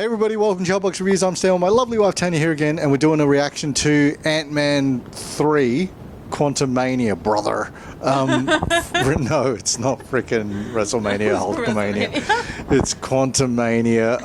Hey everybody, welcome to Hotbox Reviews. I'm staying with my lovely wife Tanya here again, and we're doing a reaction to Antman 3, Quantumania, brother. No, it's not freaking WrestleMania, Hulkamania. It's Quantumania.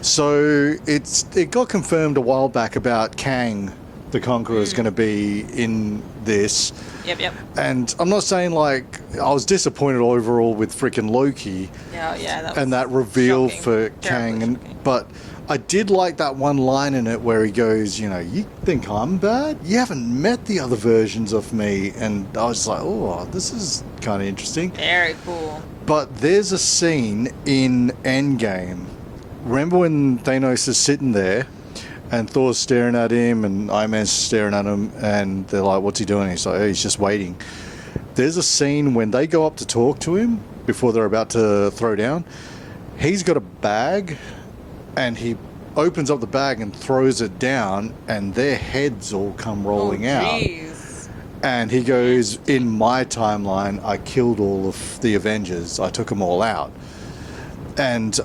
So it got confirmed a while back about Kang the Conqueror is going to be in this. Yep. And I'm not saying like I was disappointed overall with freaking Loki. Yeah. That reveal shocking. for Terribly Kang, shocking. but I did like that one line in it where he goes, you know, you think I'm bad? You haven't met the other versions of me. And I was like, oh, this is kind of interesting. Very cool. But there's a scene in Endgame. Remember when Thanos is sitting there and Thor's staring at him and Iron Man's staring at him and they're like, what's he doing? He's like, oh, he's just waiting. There's a scene when they go up to talk to him before they're about to throw down. He's got a bag and he opens up the bag and throws it down and their heads all come rolling out. And he goes, in my timeline, I killed all of the Avengers. I took them all out. And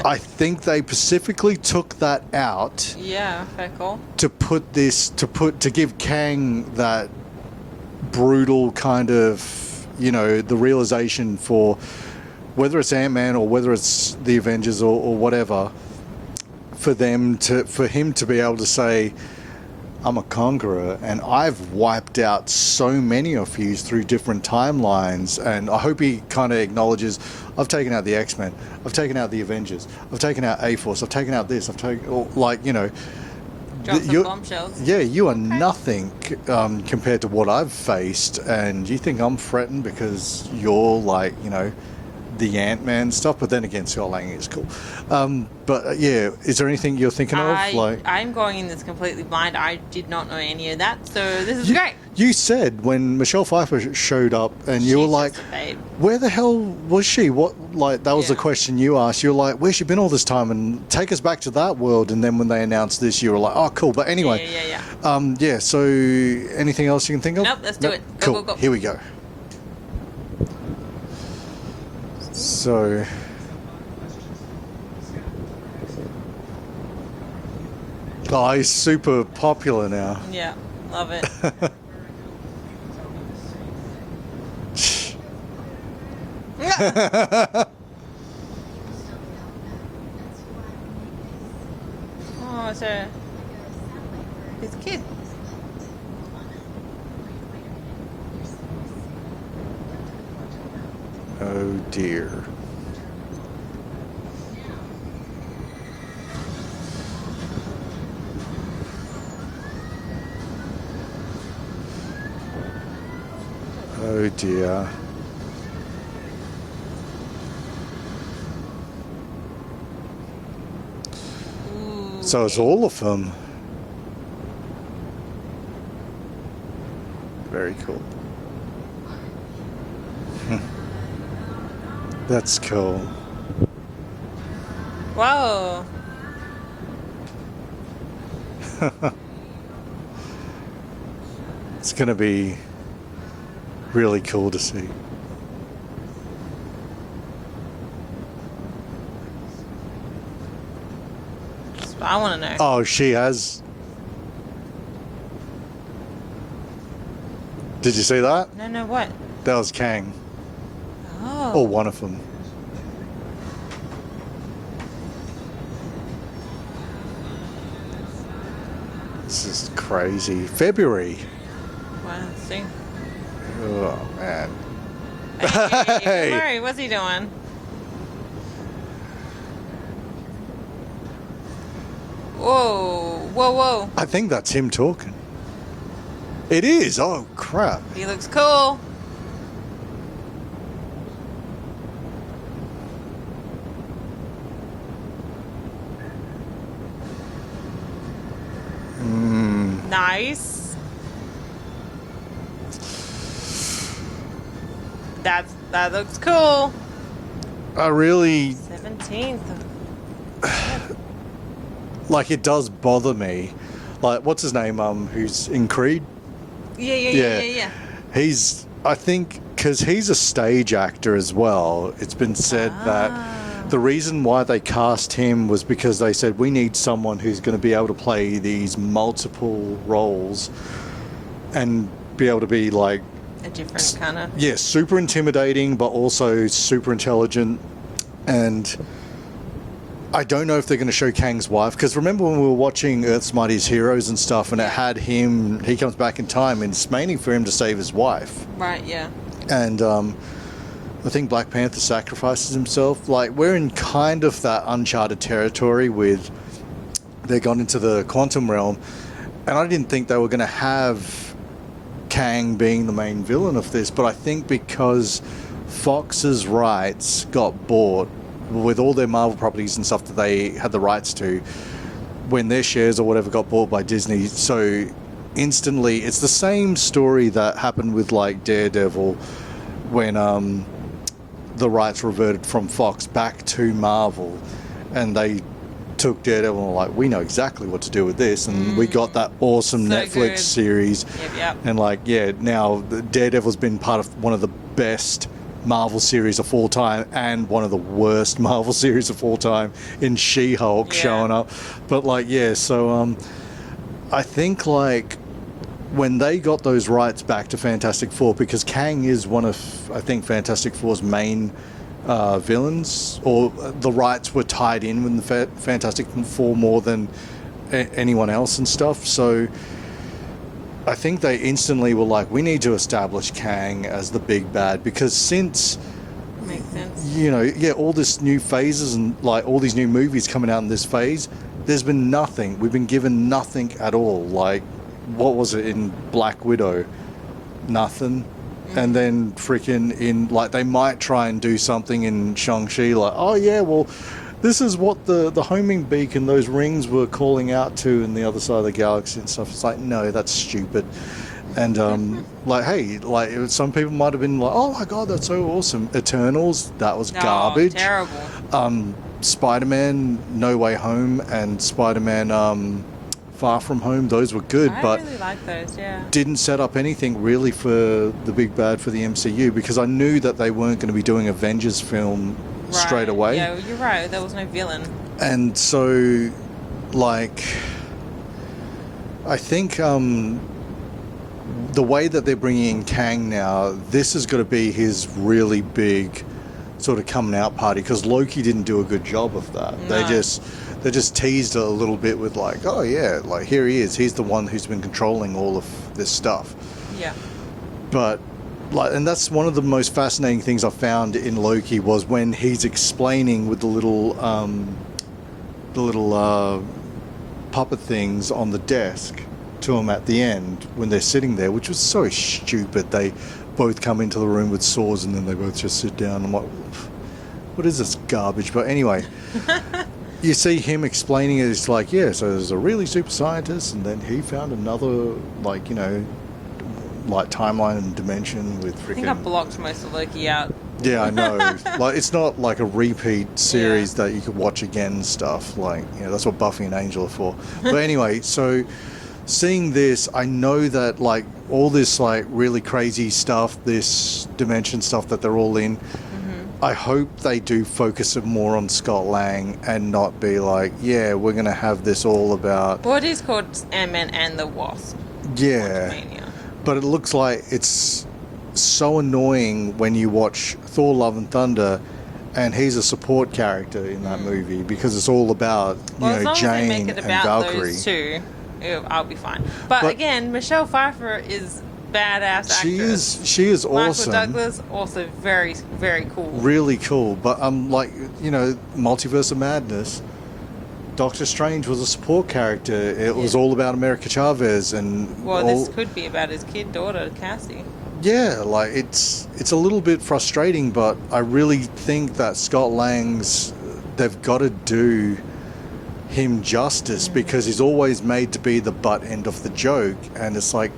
I think they specifically took that out. Yeah, very cool. To give Kang that brutal kind of, you know, the realization for whether it's Ant-Man or whether it's the Avengers or whatever, for him to be able to say, I'm a conqueror and I've wiped out so many of you through different timelines. And I hope he kind of acknowledges, I've taken out the X-Men, I've taken out the Avengers, I've taken out A-Force, I've taken out this, I've taken, like, you know, drop some bombshells. Yeah, you are nothing compared to what I've faced, and you think I'm threatened because you're like, you know, the Ant-Man stuff. But then again, Scott Lang is cool. But yeah, is there anything you're thinking of? Like, I'm going in this completely blind. I did not know any of that, so this is great. You said when Michelle Pfeiffer showed up, and you were like, "Where the hell was she?" What, like, that was the question you asked. You were like, "Where's she been all this time?" And take us back to that world. And then when they announced this, you were like, "Oh, cool." But anyway, yeah. So, anything else you can think of? Nope. Let's do it. Cool. Go. Here we go. So. Oh, he's super popular now. Yeah, love it. Oh, so his kid. Oh dear. Oh dear. Ooh, so it's all of them. Very cool. That's cool. Whoa. It's gonna be really cool to see. That's what I want to know. Oh, she has. Did you see that? No, what? That was Kang. Oh. Or one of them. This is crazy. February. Wow, let's see. Oh, man. Hey, don't worry, what's he doing? Whoa. I think that's him talking. It is. Oh, crap. He looks cool. Nice. That looks cool. I really 17th. like, it does bother me. Like, what's his name? Who's in Creed? Yeah. He's, I think, because he's a stage actor as well. It's been said that the reason why they cast him was because they said we need someone who's going to be able to play these multiple roles and be able to be like A different kind of. yeah, super intimidating but also super intelligent. And I don't know if they're going to show Kang's wife, because remember when we were watching Earth's Mightiest Heroes and stuff, and it had him, he comes back in time and it's mainly for him to save his wife. Right, yeah. And I think Black Panther sacrifices himself. Like, we're in kind of that uncharted territory with, they got into the quantum realm, and I didn't think they were going to have Kang being the main villain of this, but I think because Fox's rights got bought with all their Marvel properties and stuff that they had the rights to, when their shares or whatever got bought by Disney, so instantly it's the same story that happened with like Daredevil when the rights reverted from Fox back to Marvel, and they took Daredevil and were like, we know exactly what to do with this, and we got that awesome So Netflix good. series. Yep. And like, yeah, now Daredevil's been part of one of the best Marvel series of all time and one of the worst Marvel series of all time in She-Hulk showing up. But like, yeah, so I think like when they got those rights back to Fantastic Four, because Kang is one of, I think, Fantastic Four's main villains, or the rights were tied in with the Fantastic Four more than anyone else and stuff. So I think they instantly were like, we need to establish Kang as the big bad, because since, Makes sense. you know, yeah, all this new phases and like all these new movies coming out in this phase, there's been nothing. We've been given nothing at all. Like, what was it in Black Widow? Nothing. And then freaking in, like, they might try and do something in Shang-Chi, like, oh yeah, well, this is what the homing beacon, those rings were calling out to in the other side of the galaxy and stuff. It's like, no, that's stupid. And like, hey, like, some people might have been like, oh my god, that's so awesome. Eternals, that was garbage. Terrible. Spider-Man No Way Home and Spider-Man Far From Home, those were good, I but really like those, yeah. didn't set up anything really for the big bad for the MCU, because I knew that they weren't going to be doing Avengers film straight away. Yeah, you're right. There was no villain. And so, like, I think the way that they're bringing in Kang now, this is going to be his really big sort of coming out party, because Loki didn't do a good job of that. No. They just teased it a little bit with like, oh yeah, like here he is. He's the one who's been controlling all of this stuff. Yeah. But like, and that's one of the most fascinating things I found in Loki, was when he's explaining with the little puppet things on the desk to him at the end when they're sitting there, which was so stupid. They both come into the room with swords and then they both just sit down. I'm like, what is this garbage? But anyway, you see him explaining it. It's like, yeah, so there's a really super scientist, and then he found another, like, you know, like timeline and dimension with freaking. I think I blocked most of Loki out. Yeah, I know. Like, it's not like a repeat series that you could watch again and stuff. Like, you know, that's what Buffy and Angel are for. But anyway, so seeing this, I know that like all this like really crazy stuff, this dimension stuff that they're all in, I hope they do focus it more on Scott Lang and not be like, yeah, we're going to have this all about... Well, it is called Antman and the Wasp. Yeah. Quantumania. But it looks like it's so annoying when you watch Thor Love and Thunder and he's a support character in that movie, because it's all about, you Well, as know, long as they Jane make it and about Valkyrie. those two, I'll be fine. But again, Michelle Pfeiffer is badass actress. She is awesome. Michael Douglas, also very, very cool. Really cool. But like, you know, Multiverse of Madness, Doctor Strange was a support character. It was all about America Chavez and... Well, this could be about his daughter, Cassie. Yeah, like, it's a little bit frustrating, but I really think that Scott Lang's... They've got to do him justice, because he's always made to be the butt end of the joke, and it's like...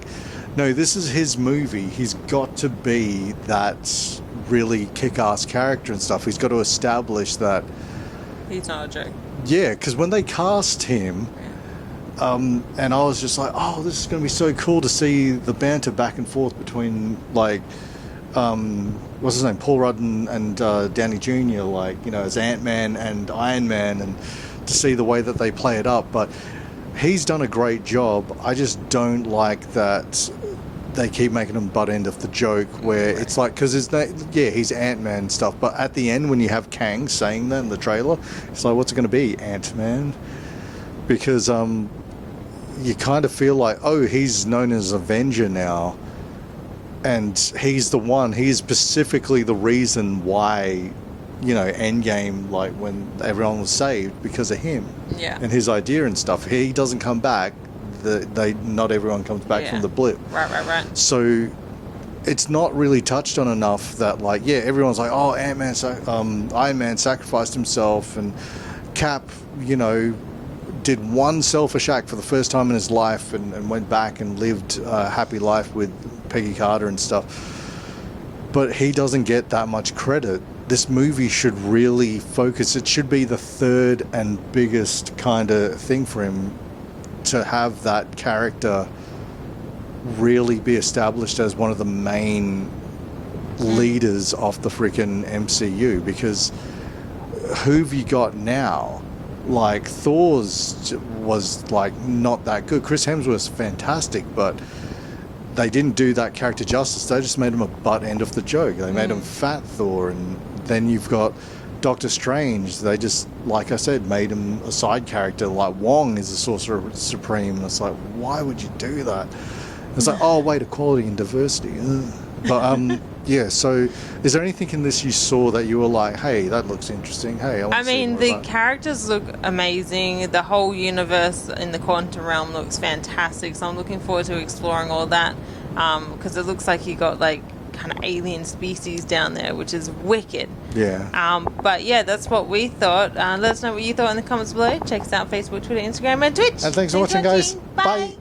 No, this is his movie. He's got to be that really kick-ass character and stuff. He's got to establish that... He's not a joke. Yeah, because when they cast him, and I was just like, oh, this is going to be so cool to see the banter back and forth between, like, what's his name, Paul Rudd and Downey Jr., like, you know, as Ant-Man and Iron Man, and to see the way that they play it up. But he's done a great job. I just don't like that they keep making him butt end of the joke, where it's like, because he's Ant-Man and stuff, but at the end when you have Kang saying that in the trailer, it's like, what's it going to be, Ant-Man? Because you kind of feel like, oh, he's known as Avenger now, and he's specifically the reason why, you know, Endgame, like when everyone was saved, because of him and his idea and stuff. He doesn't come back. Not everyone comes back from the blip. Right. So it's not really touched on enough that, like, everyone's like, oh, Iron Man sacrificed himself, and Cap, you know, did one selfish act for the first time in his life, and went back and lived a happy life with Peggy Carter and stuff. But he doesn't get that much credit. This movie should really focus. It should be the third and biggest kind of thing for him, to have that character really be established as one of the main leaders of the freaking MCU. Because who have you got now? Like, Thor's was like not that good. Chris Hemsworth's fantastic, but they didn't do that character justice. They just made him a butt end of the joke. They made him Fat Thor, and then you've got Doctor Strange. They just, like I said, made him a side character. Like, Wong is a Sorcerer Supreme, and it's like, why would you do that? It's like, oh wait, equality and diversity. Ugh. But so is there anything in this you saw that you were like, hey, that looks interesting, hey, I mean, the characters look amazing. The whole universe in the quantum realm looks fantastic, so I'm looking forward to exploring all that, because it looks like you got like kind of alien species down there, which is wicked. But that's what we thought. Let us know what you thought in the comments below. Check us out Facebook, Twitter, Instagram, and Twitch. And thanks for watching, guys. Bye.